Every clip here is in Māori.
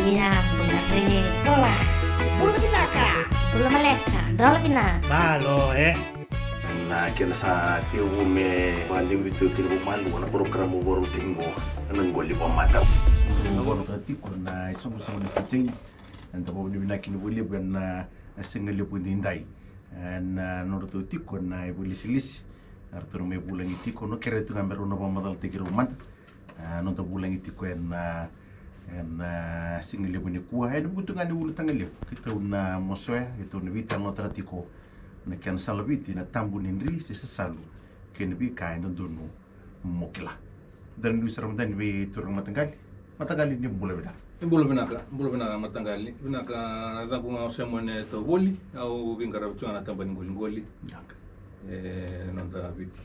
Iya, Bunda Rini. Dola, bulu binaka. Bula maleka, dola bina. Malo, Na kena sa tiume banding dito kinumandu na program mo baru tingo nang goli pa mata. Agora trati na isongo sa ni change and tabo ni bina kini boli na single po dindai na norto tiko na boli silis arturo me bulang itiko no kere tu ngamber no pamadal tikiru man no to bulang itiko na single po ni kuha ay butu ngani bulu tangalip kita na mosoe itu ni vita no tratiko na kan salabiti na tambu nindri se salu ken bi kai no donu mokila dan du saram dan bi turang matagal ni bula bida Bulu binaka matanggali. Binaka natapu nga usemone to boli au bingkara tu ana tambani ngoli. Nanda biti.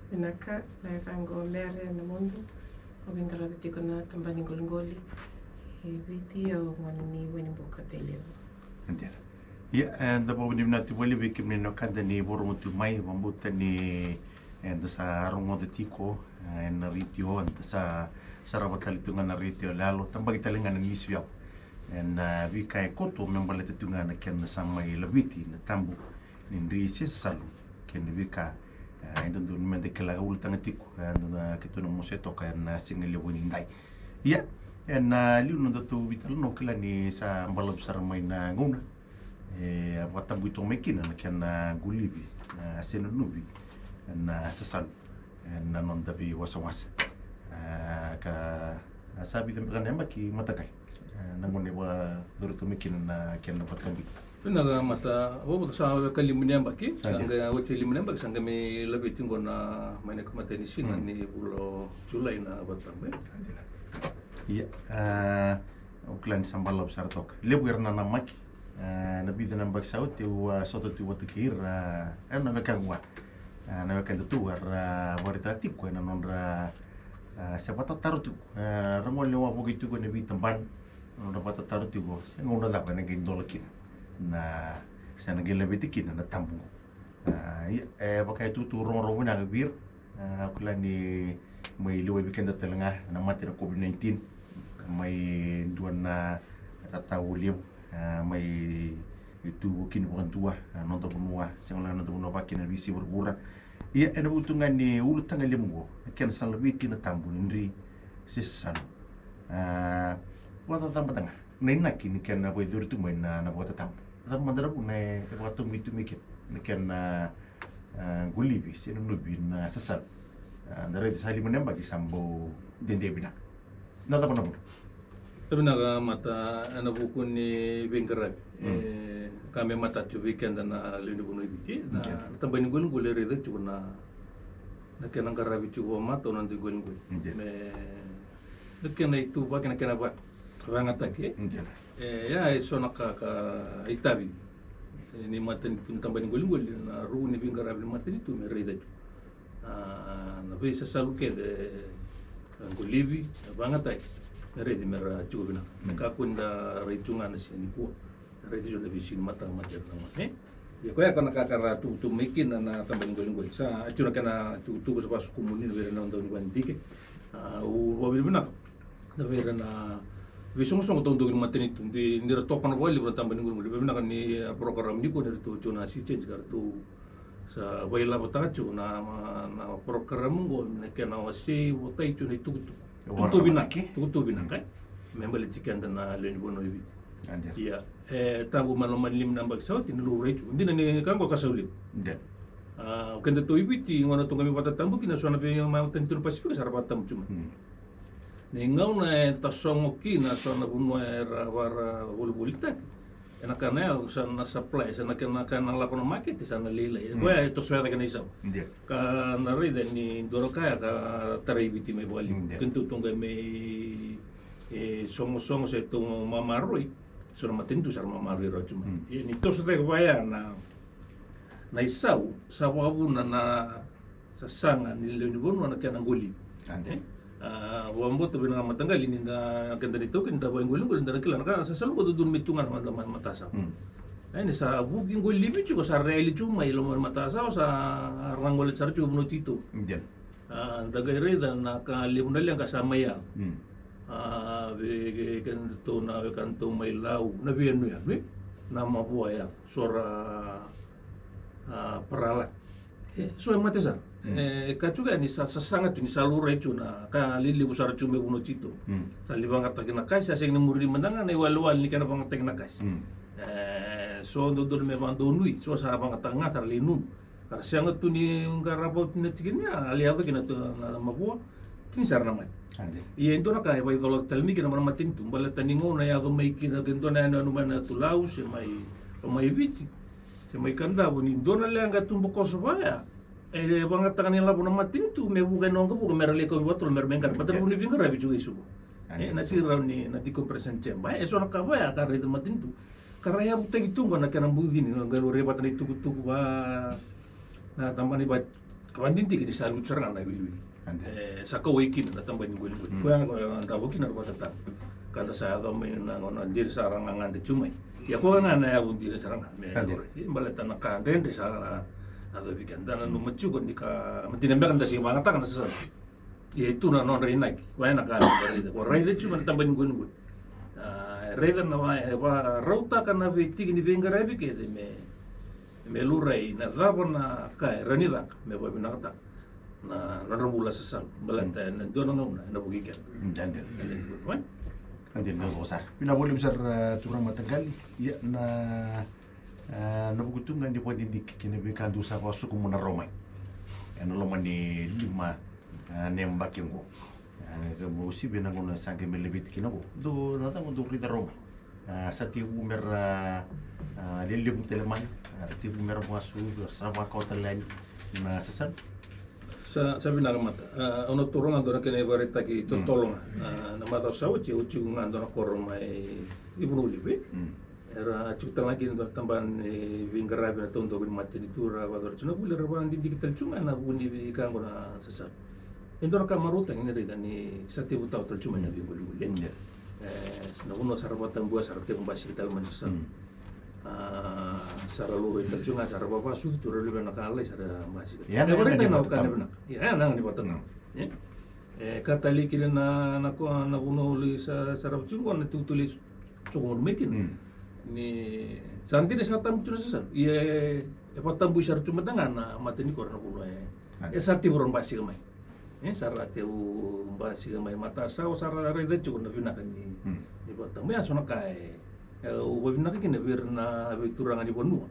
Binaka na kango mere na mundo o bingkara biti kona tambani ngoli. Biti au ngani ni weni boka tele. entera ya and the bobu ni na tu boli bi kimni no kanda ni boru tu mai bambuta ni and sa rongo de tiko and ritio and sa sarabatali tunga na ritio lalo tambagi talinga na nisbiao and vi kai koto membale te tunga na ken sa mai labiti na tambu ni risi salu ken vi ka and do mende kala ultanga tiko and na ketono moseto ka na singile buni ndai ya and liu no tu vital no kila ni sa mbalab saramai na nguna watambu to mekina na ken gulibi seno nubi na sasal na non tabi wasa-wasa ka sabi kami kan emba ki matakai nangon ni wa duru tumikin na ken na patkambi Binaka mata bobo sa kalimuni ambaki sanga wote limuni ambaki sanga me labi tingo na maine kamata ni singa ni bulo Julai na batambe. iya uklan sambal obsartok lebu erna namaki nabi dan ambak saut tu soto tu watu kir na mekan wa na mekan tu warita tikko na nonra sepata tarutu ramol lewa begitu ko nabi temban na pata tarutu go sen ngona da kana gindolakin na sana gele bitikin na tambu pakai tu rong na bir kula ni may luwe bikin da talanga na mati na COVID-19 may duwan na tatawuliw may itu kin bukan tua nonton benua senglah nonton benua pakai na visi berbura iya ena butungan ni ulut tanggal lemgo ken san lebih tina tambun indri sesan wata tambah tengah nena kini ken apa itu tu main na wata tam tam mandara punai wata itu mikir ken gulibi senu nubin sesan dari sali menembak di sambo dende bina nada pun apa Binaka mata ana buku ni bingkara kami mata tu weekend na lini bunu biti na tambani gun gule reda tu na kenang karabi tu mata nanti gun gun me kena itu ba kena ba ranga take ya iso ka itabi ni mata ni tambani gun gun na ru ni bingkara ni mata ni tu me reda tu na bisa salu ke de gulivi banga take redi mera chubina kakunda reitunga na sini ku redi jo lebih sin mata mata na ya kaya kana kakara tu mekin na tambang golingol sa acura kana tu pas komunin vera na ndon wan dike u wabil bina na vera na visong song tong mata ni tu di ndira topan wali bra tambang golingol bina kan ni program ni ko tu jona assistant gar tu sa waila batachu na program ngol ne kana wasi wotai tu ni tu Tutu bina kai membeli chicken dan lain bono ibi iya tabu malaman lim nambag saut ini lu rate hindi na ni kan ko kasawli kanda to ibi ti ngona to kami patatambu kina suana pe yang mau tentu pasifik sarapatam cuma ni ngau na tasong kina suana bunwa era wara bulbulita ena kana sana supply sana kana lakon market sana lila gua itu suara kana isau kana rida ni doroka ka taribiti me bali kentu tongga me songo se tu mamaroi sura matintu sar mamaroi ro cuma ni to se gua na isau sababu na sasanga ni le bono na kana goli wambo to binang matanggal ini na kanda dito kinda ba ngulung ngulung na kila na sa salong ko dudun mitungan matasa ay ni sa buging gol libi ko sa reali chuma ilo matasa sa rangol sar chu buno tito dagay re da na ka limunal yang kasama ya ve kan to na ve kan to mai lau na ve nu ya ve na mapua ya sora peralat so mate sa ka juga ni sa sangat ni salura itu na ka lili busara cume buno cito sa libanga takina kai sa sing muri mendangan ni wal ni kana bang takina kai so do me mando nui so sa bang tanga sa linun kar sangat tu ni ngarapot ni tiginya ali ava kina to na mapua tin sar na mai iya itu nak kai bai dolok telmi kina mana matin tu bala taningo na ya mai kina gento na no mana tu lau se mai bici se mai kanda buni dona le anga tumbo kosovaya banga takanila puna matin tu me bukan nongko bukan merale ko botol merbengar patar buni bingar rabi juga isu na si rauni na ti kompresen cemba eso nak kaba ya karena itu matin tu karena ya buta gitu ngana kana budi ni ngalo rebatan itu kutu ba na tambani ba kawan tinti di salu cerang na bilu saka wekin na tambani gol ko yang anta bokin na bata kanta saya do me na ngona dir sarang ngan de cumai ya ko ngana ya budi sarang me baleta na kan den de sara ada bikin dan nu mencu kan dika mentinembak kan dasi banget kan sesat ya itu na non reina wah nak kan reina cuma tambahin gun reina na wah rauta kan na biti ni bengar abi ke de me lurai na rabona kai ranida me boy binata na rambula sesat belanta na dona ngona na bugikan dan Andin do bosar. Pina boleh besar turang Matagal ya na bukutungan di pwede dik kinabikan do sa suku mo na Romay. Ano loman ni lima nembak yung ko. Mo si binangon na sa kemelebit kinako. Do nata mo do rida Roma. Sa ti umer lilib teleman, ti umer masu sa ko talan na sasan. Sabi na mata ono turong ando na kene barita ki tolong na mata sa uci ando na korong mai ibru libe era cuta lagi ando tamban vingara na tondo bin mate di tura wador cuna bule rawan di digital cuma na buni bi kango na sasa endo na kamaruta ni rida ni sati buta utal cuma na bi bulu na uno sarabatan bua sarate pembasi kita man sasa sara luru itu cuma sara bapa sudah turun lebih nak alai sara masih. Ya, orang itu nak kan benar. Ya, nang di bawah kata lagi na uno li sara cuma na tulis cuma mungkin. Ni santi ni satam cuma sesat. Iya, apa tambu sara cuma tangan na mati ni korang uno sati buron basi kemai. Sara teu basi kemai mata sao sara reda cuma na bina kan ni bawah tamu ya sono kai. Wabina kini birna biturangan di Bonua.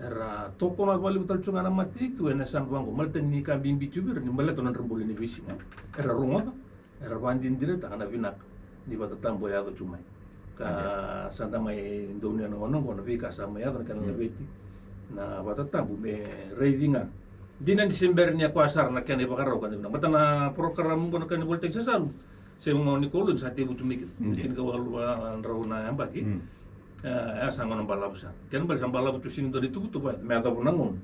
Era toko na bali betul cunga na mati itu ena san bangku. Malten ni kambing bicu bir ni malet onan rembuli ni bisi. Era rumah era bandin dire tak ana binak di batu tambo ya tu cumai. Ka santa mai dunia na onong kono bika sama ya kan na beti. Na batu tambo me readinga. Dinan Desember ni aku asar na kan ibakaraw kan na. Mata na program kono kan boltek sasalu. Saya mau nikolun saat ibu tu mikir, mungkin kau luar rauna yang bagi, sangat nampak labusan. Kan balik sampai labu tu sing dari tu buat, mereka pun nangun,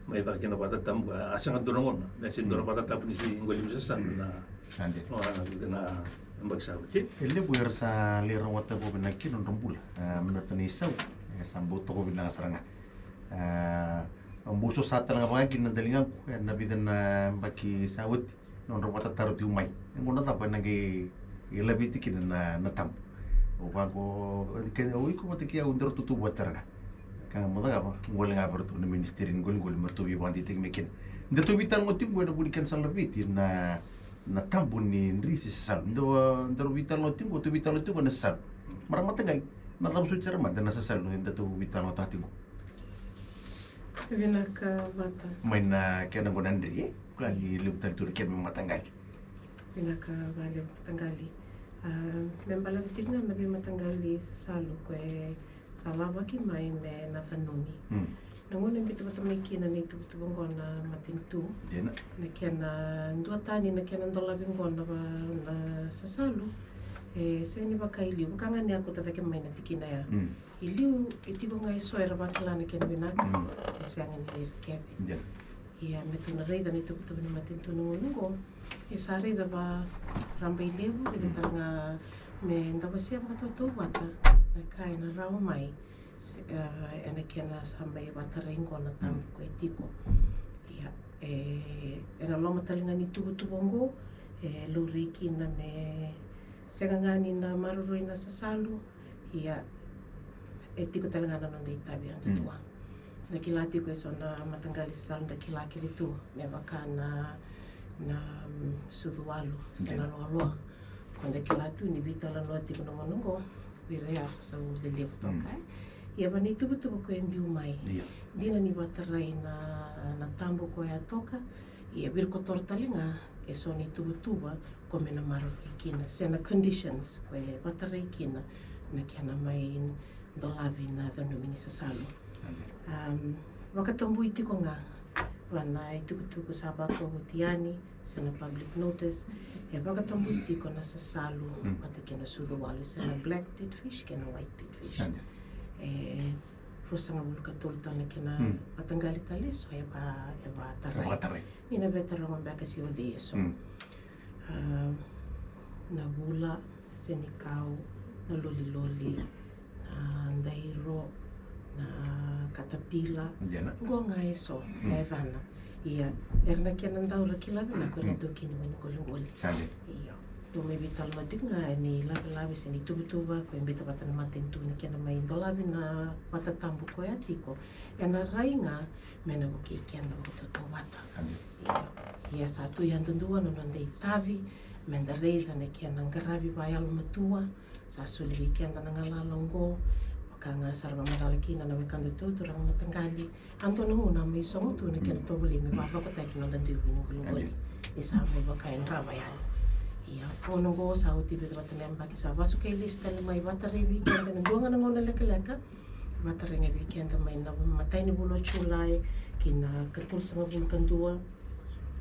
mereka kena pada tamu, sangat tu nangun, nasi tu pada tamu ni si ngolim sesan, orang itu na nampak sahut. Ele buat rasa lirang wata bo benaki non rombul, menurut nisau, sambut toko binang serangga. Ambuso saat lang apa lagi nandalingan, nabi dan bagi sahut. Non robata taruh di umai, yang guna apa nagi lebih tikin na tam, ko kan ko mati kia under tutu buat cara, kan muda apa, ngoleng apa tu na ministerin ngoleng mertu bi wanti tik mekin, nda tu bitan ngotim gue na budikan salabit na tam buni nrisi sal, nda bitan ngotim gue tu bitan ngotim gue na sal, marah matengal, na tam sucara mat na sal nda tu bitan ngotatingo. Vinak bata. Main na kaya na gonandri Kali lebutan tu rekian Matagal. Vinak bale Matagali. Membala tigna na bi Matagali sasalu kwe salava ki mai me na fanumi. Nangon bitu batamiki na nitu bitu bongko na matintu. Dena. Na kaya na dua tani na kaya na dola bingko na sasalu. Saya ni bakai liu, bukan ni aku tadi kemain nanti kina ya. Iliu itu kau ngai soal bakal ni kena benak. Saya ngani Kevin. Iya, metu na rei dan itu betul betul mati tu nunggu. Sari dah ba rambai liu, kita tengah me dah siap betul tu bata. Kai na rawa mai. Enak kena sampai bata ringko na tam ko etiko. Iya, enak lama talingan itu betul bonggo. Luriki na me segangani na marurui na sasalu ia tiko talangana non dei tabi antu tua. Na kila tiko so na matanggali sasalu na kila kiritu me bakana na sudualu sana loa. Quando kila tu ni vitala no tiko no monongo virea sa ulele toka. Ia bani tubu ko embiu mai. Dina ni batarai na tambo ko ya toka. Ia birko tortalinga so ni tuba ko me na maru ikina. Sena conditions ko e batarai kina na kiana mai dolavi na dhanumini sasalu. Wakatambu itiko nga wana itukutuku sabako hutiani sena public notice e wakatambu itiko na sasalu pata kena sudualu sena black dead fish kena white dead fish. Rosanga buluka toltana kena patanggali taleso e ba tarai. Ina betara ngambaka si ode eso. Na bula senikau na loli na ndairo na katapila gonga eso na evana ia erna kena ndaura kilavi na kwena dokini wani ngolingoli iyo to me vital no tinga ni lavi se ni tuba ko embita patana maten tu ni kena mai ndolavi na patatambu ko ya tiko ena rainga mena buki kenda ko to wata ia satu yang tundua no ndei tavi menda reida ne kena ngaravi vai almatua sa suli weekend na ngalalongo kanga sarva madalakina na wekando tutu rang matanggali antono muna may songo tu na kena tobuli me bava ko tayo kinondan diyo ngulungoli isa mo bakain rava yan iya ono go sa uti bito batanem baki sa vaso kay lista na may batari weekend na gonga na ngona leka batari nga weekend may na matay ni bulo chulay kina katul sa mabulkan dua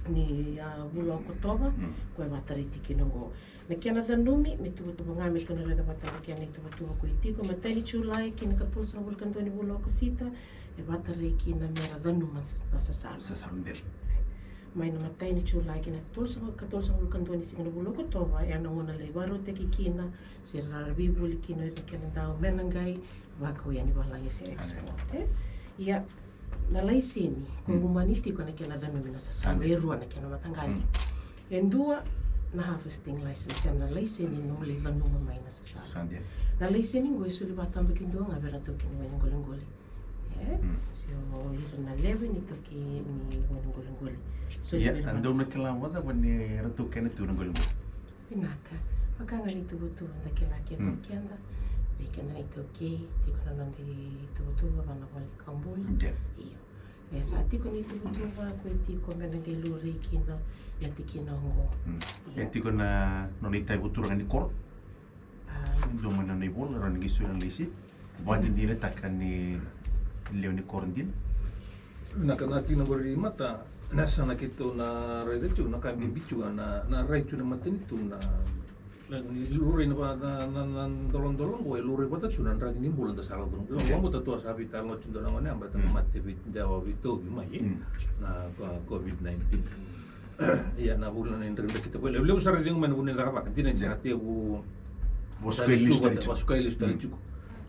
ni bulo Oktoba ko batari tikinongo na kena dhanumi me tubu nga me tona reda batari kena tubu ko itiko matay ni chulay kina katul sa mabulkan dua ni bulo Okosita e batari kina mera dhanuma na sasalu may na matay ni chulay kina katul sa mabulkan dua ni singana bulo Oktoba e anangona lay baro te kikina si rarbibuli kino e kena daw menangay wako yani balangi si expo ia na laiseni ko humaniti ko na kena dhanumi na sasalu erua na kena matanggali endua na harvesting license na laiseni no le dhanuma mai na sasalu na laiseni ngo isuli batamba kindo nga vera to kini wani ngolingoli so ira na leve ni to ki ni wani ngolingoli so ando na kila wada wani ratu kena tu ngolingoli inaka wakanga ni tubutu nda kila kenda weekend na ito tiko na nandi tubutuba bana wali kambuli iyo sa tiko ni tubutuba ko tiko mena ngeluri kina ya tikina ngo tiko na nonita ibutura ni kor ndo mana ni bola ran gisu na lisi wadi dile takani leoni korndin nakanati na bori mata nasa na kito na raidetu na kami bichu na raitu na matinitu na luri na dolong-dolong boy luri bata cunan ragi ni bulan ta salah dong. Kamu tatua sabi talo cunda namanya ambata mati Jawa itu gimana na COVID-19. Iya na bulan ini rendah kita boleh. Beliau usah dia main bulan apa kan tidak sehati bu basukai list tadi cukup.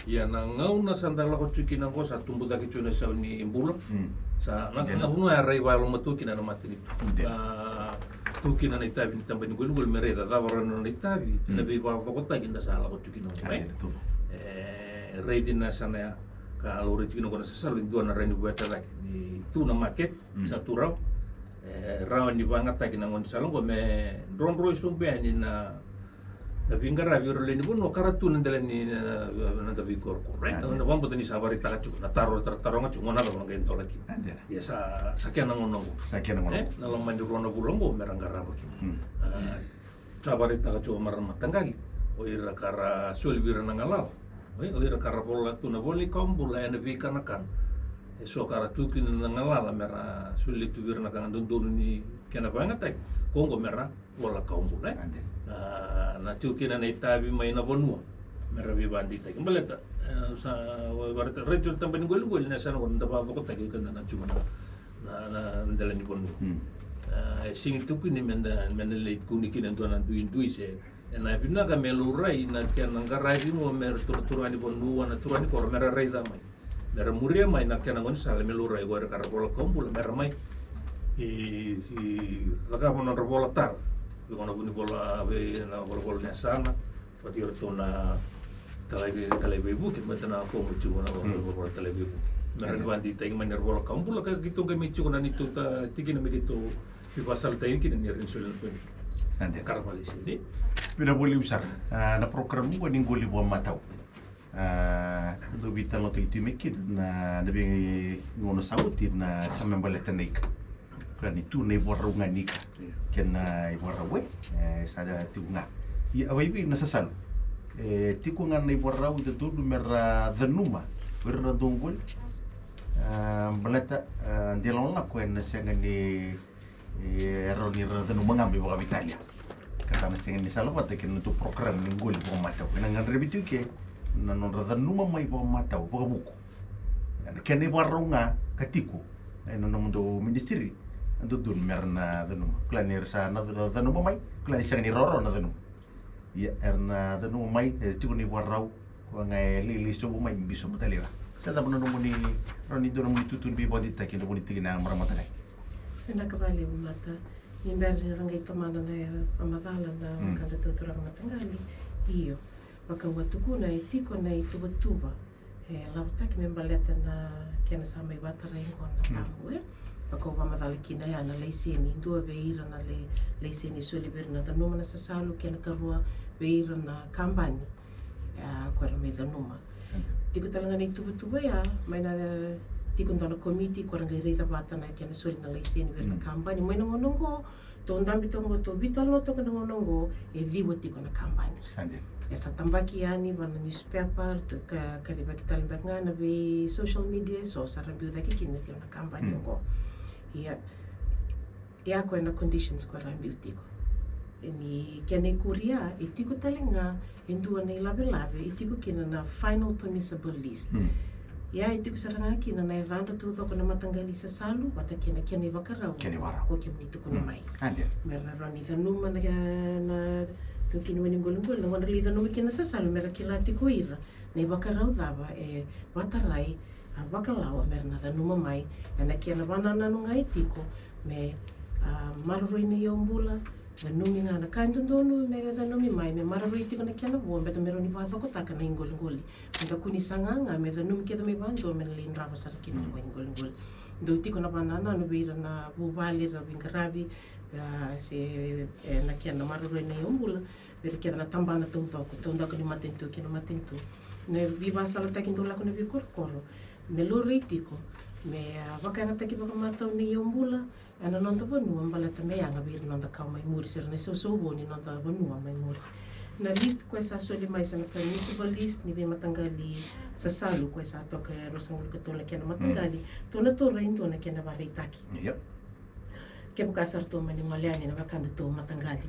Iya na ngau na sandala ko cuki na ko sa tumbuh lagi cuna sa ni bulan. Sa na buno ya rai balu matu kina na mati itu. Tukin na itabi ni tambani gulugul mereda dawaran na itabi nabi ba fakota ginda sala ko tukin no mai ready na sana ka alore tukin ko na sasalu dua na reni buata lagi ni tu na market satu raw raw ni bangat tagi na ngon salong ko me drone roy sumbe ni na bingara biuro le ni buno karatu na dala ni na tabi kor correct na wambo tani sabari ta chu na taro nga chu ngona na ngento lagi ya sa sakyan na ngono na lamang di rono bulongo merangara baki sabari ta chu maran matanggali o ira kara sulbira na ngalaw o ira kara bola tu na boli kombula na bikanakan so kara tukin na ngalala mera sulit tu birna kan dondon ni kena banget ay kongo mera bola kombula na tukin na itabi may na bonua mera bi bandita kembali ta sa warta rejo tambani gol na sana won daba ko tagi kan na cuma na dalan ni bonua sing tukin ni menda late kunikin and na duin se na bina ka melurai na kena ngarai mo mer turani bonua na turani ko mera reida mai mera muria mai na kena ngon sale melurai go kara bola kombula mera mai si laka mo na bola tar kono buni bola be na bola nya sana pati na talai bu kin batana fo mu chu na ro talai bu na rwandi tai man ro ka umbula ka gitu ka mi chu na ni tu ta tikin mi gitu di pasal tai kin ni rin sulen pun Sande. karvali sini Pina boleh usar na program mo ning goli bo mataw. Do vital no tu meki na debi ngono sauti na kamembale tanik. Krani tu nei borra nganika. Kena borra we sada tunga. Ya awai na sasal. Tiku nga nei borra u tu mera dhanuma. Werna dongol. Balata ndelon la ko en senga ni eroni dhanuma ngambi bo Italia. Kata senga ni salapata ken tu program ni goli bo mataw. Nang rebitu ke na non dhanuma mai bo mataw bo buku. Kene borra nga katiku. No mundo ministeri. Ando dun merna dhanuma. Klanir sa na dhanuma mai. Klanir senga ni roro na dhanuma. Ya erna dhanuma mai tiku ni borra ko ngai lili so mai biso mutaliwa. Sa da bono ni roni do mo tutun bi bodi ta kino boni tigina maramatale. Ina kabali mata ni berri rangai tomana na amadala na kanda tutura matangali iyo maka watuku na itiko na ituba lauta ki membaleta na kena sama ibata rengo na tamu maka amadala kina ya na leiseni ndua beira na leiseni soli berna da numa na sasalu kena karua beira na kambani kwa rame da numa tiko talanga na ituba ya mai na tiko ndona komiti kwa rangai reita bata na kena soli na leiseni berna kambani mai na ngonongo to ndambi tongo to bitalo to kana ngonongo viwo tiko na kambani Sande. Esa tambaki yani bana newspaper to ka baki talibak nga na be social media so sarambi uda ki kina na kambani ngo ya ko na conditions ko rambi utiko ni kene kuria itiko talinga endua na ilabe itiko kina na final permissible list ya itiko saranga kina na evanda tu ko na matangali sa salu bata kina bakarau ko kemi tuko na mai Ande. mera roni dhanuma na tu kini wani ngolongol na wana li dhanuma kina sa salu mera kilati ko ira na bakarau dava batarai bakalawa mera na dhanuma mai na kina banana nunga itiko me marroi na yombula dhanumi nga na kandondonu me dhanumi mai me marroi itiko na kina bo mbeta mera ni bathoko taka na ingolongoli menda kuni sanganga me dhanumi kita me bando me lin rava sar kina wani ngolongoli do itiko na banana no bira na bubali ra bingarabi se na kia na marroi na yombula bira kia na tambana tau ndako ni matentu kia na matentu ne viva sala taki ndola ko na vi korkoro me lo reitiko me wakana taki baka matau ni yombula ana nonda banua mbalata me anga bira nonda kau mai muri ser na so boni nonda banua mai muri na list ko esa soli mai sana permissible list ni be matangali sa salu ko esa toka rosangul ko tona kia na matangali tona to reindo na kia na bareitaki Ya. ke buka sarto mani maliani na bakanda to matangali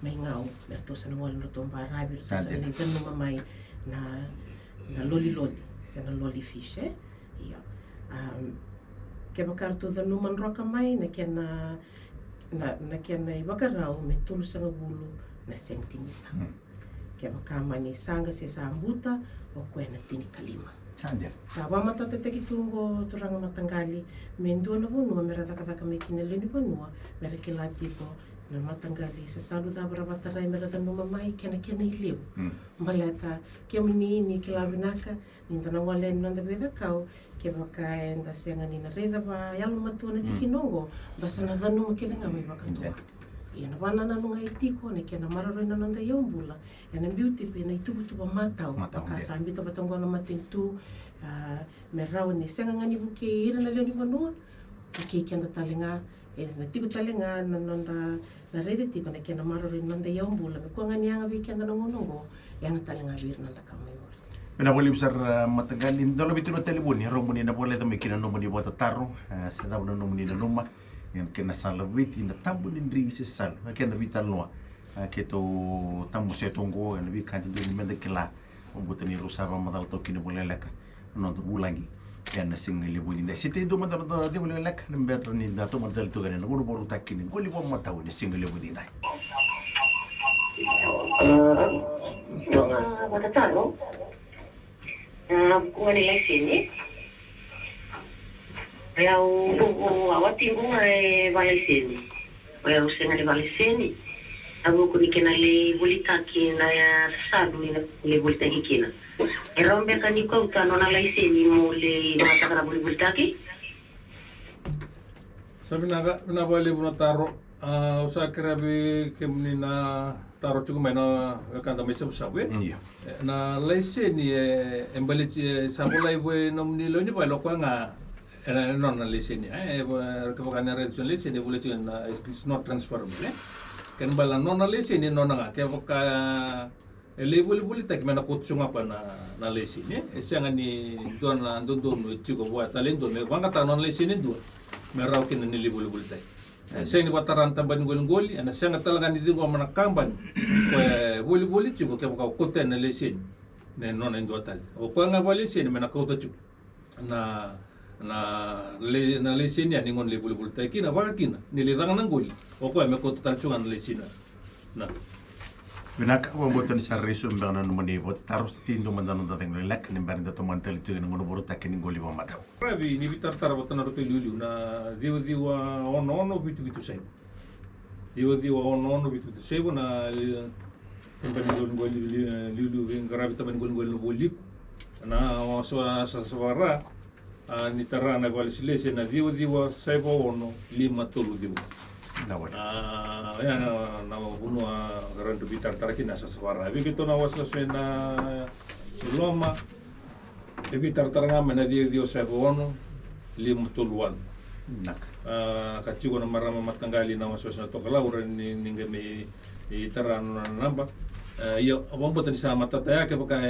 mai ngau berto sana wal no to barabi to sana ni tanu mai na loli sana loli fish iya ke buka to the numan roka mai na kena ibakarau me tulu sanga bulu na sentimita ke buka mani sanga se sambuta o kwena tini kalima Sande. Sawa mata tete ki tungo turanga matangali mendua na bunua mera taka me kina leni bunua mera kila tipo na matangali sa salu da barabata rai mera da numa mai kena ileu maleta ke mini ni kila binaka ni tana wale ni nanda beda kau ke baka enda senga ni na reda ba yalu matua na tiki nongo basa na da numa ke mai bakatua ia na wana na nunga itiko ne kena mararoi na nanda yombula ia na beautiful na itubutuba matau baka sambi to batongo na matentu me rau ni senga ngani buke ira na leo ni manua buke kenda talinga na tiko talinga na nanda na rede tiko na kena mararoi na nanda yombula me kuanga ni anga vi kenda na ngonongo ia na talinga vir nanda kamai mori Pena boleh besar matangali ndolo bitino telefoni romuni na boleh to mekina no moni bota taro sa da no moni na numa yang kena salawiti na tambu ndri se sal kena vital noa ke to tamu se tongo na vi kan do mende kala ombutani rusava madal to kini boleh leka no to bulangi yana singeli budinda site do madal do de boleh leka mbetro ni da to madal to gane no boru takini goli bom mataw ni singeli budinda Watatalo kuani lesini ya awati bunga e valeseni ya usenga de valeseni Abo ko ni kinali bulitaki na sasalo ni bulitaki kina. Rombe ka ni ko ta no na laiseni mo le mga takara bulitaki. Sabi na bali mo na taro usa kirabi kemni na taro chuko may na kanda may sabi. Iya. Na laiseni embali sabulay boy nomnilo ni balo ko nga non na laiseni kapag na redson laiseni buliti na it's not transferable kan bala non na laiseni non nga kaya ka label tak mana kutsunga pa na laiseni siya nga ni doon no chuko buat talento me banga ta non laiseni doon meraw kin ni label tak siya ni bataran tamban gol ana siya nga talaga ni dingo manakamban buli chuko kaya ka kuten na laiseni ne non endo tal o ko nga bali laiseni mana kauta chuko na lesin ya ningon le bulu tai kina ba kina ni le dang nang goli o ko me ko total chungan lesina na Vinaka wa botan sa resum bana no mani bot taros tindo mandano da teng lek ni berinda to mantel tu ngono boro takini goli wa mata rabi ni bitar tar botan ro lulu na diwa ono bitu sai diwa ono bitu sai na tempat goli lulu ving gravi tamen goli no boli na sa suara ni tarana wal silese na diwa sebo ono 5 diwa nawan ya na bunu randu bitar taraki na sa suara begitu na wasa na loma bitar taranga na diwa sebo ono 5 nak kachigo na marama matanggali na wasa na to kalaura ni ngame tarano na namba ya abombo tani sa matataya ke baka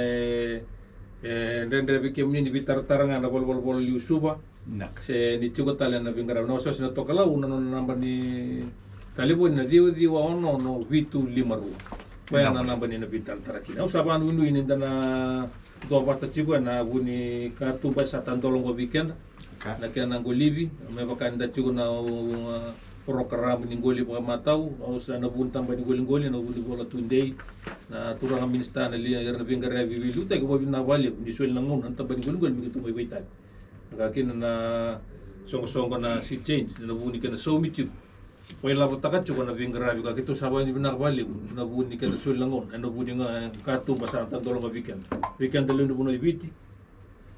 dendre bikem ni bitar taranga na bol liu suba nak se ni chugo tale na vingara na so sina tokala una no namba ni talibo na diwa ono no vitu limaru baya na namba ni na bitar tarakina usaban unu ini dana do bata chigo na buni ka tumba sa tandolong go weekend na kaya nang golibi may baka nda chigo na program ni goli pa matau o sa nabuntang ba ni goli na budi bola tunday na turang minsta na liya na vingara vivilu tay ko na wali ni suel nangun anta ba ni goli mi to may baitan kakin na song na si change na buni ka na so mitu pwede labot takat chuko na vingara ka kito sabaw ni binakbali na buni ka na suel nangun na buni nga katum basa tandolo nga weekend dalo ni buno ibiti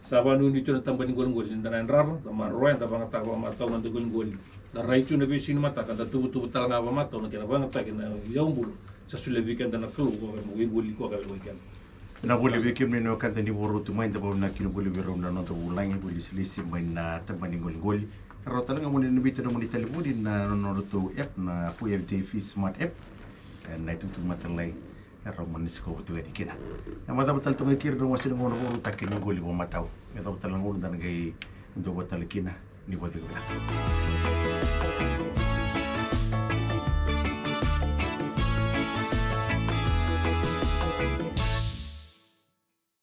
sabaw ni nito na tambani goli na raro tamaroy ta bang tawa mataw ng goli na raitu na besin mata kada tubu talaga ba mata na kina bang ta kina yaumbul sa sule weekend na klu ko mo buli ko ka weekend na boli weekend no kanta ni boro tu mainda ba na kino boli bero na no to ulangi boli silisi mai na tambani goli ro talaga mo ni bita mo ni telefoni na no to app na fu FTV smart app na itu tu matalai ro mo ni sko tu ga dikina ya mata batal to ngikir do wasin ngono boro takini goli bo mataw ya batal ngono dan gai do batal kina ni bote ko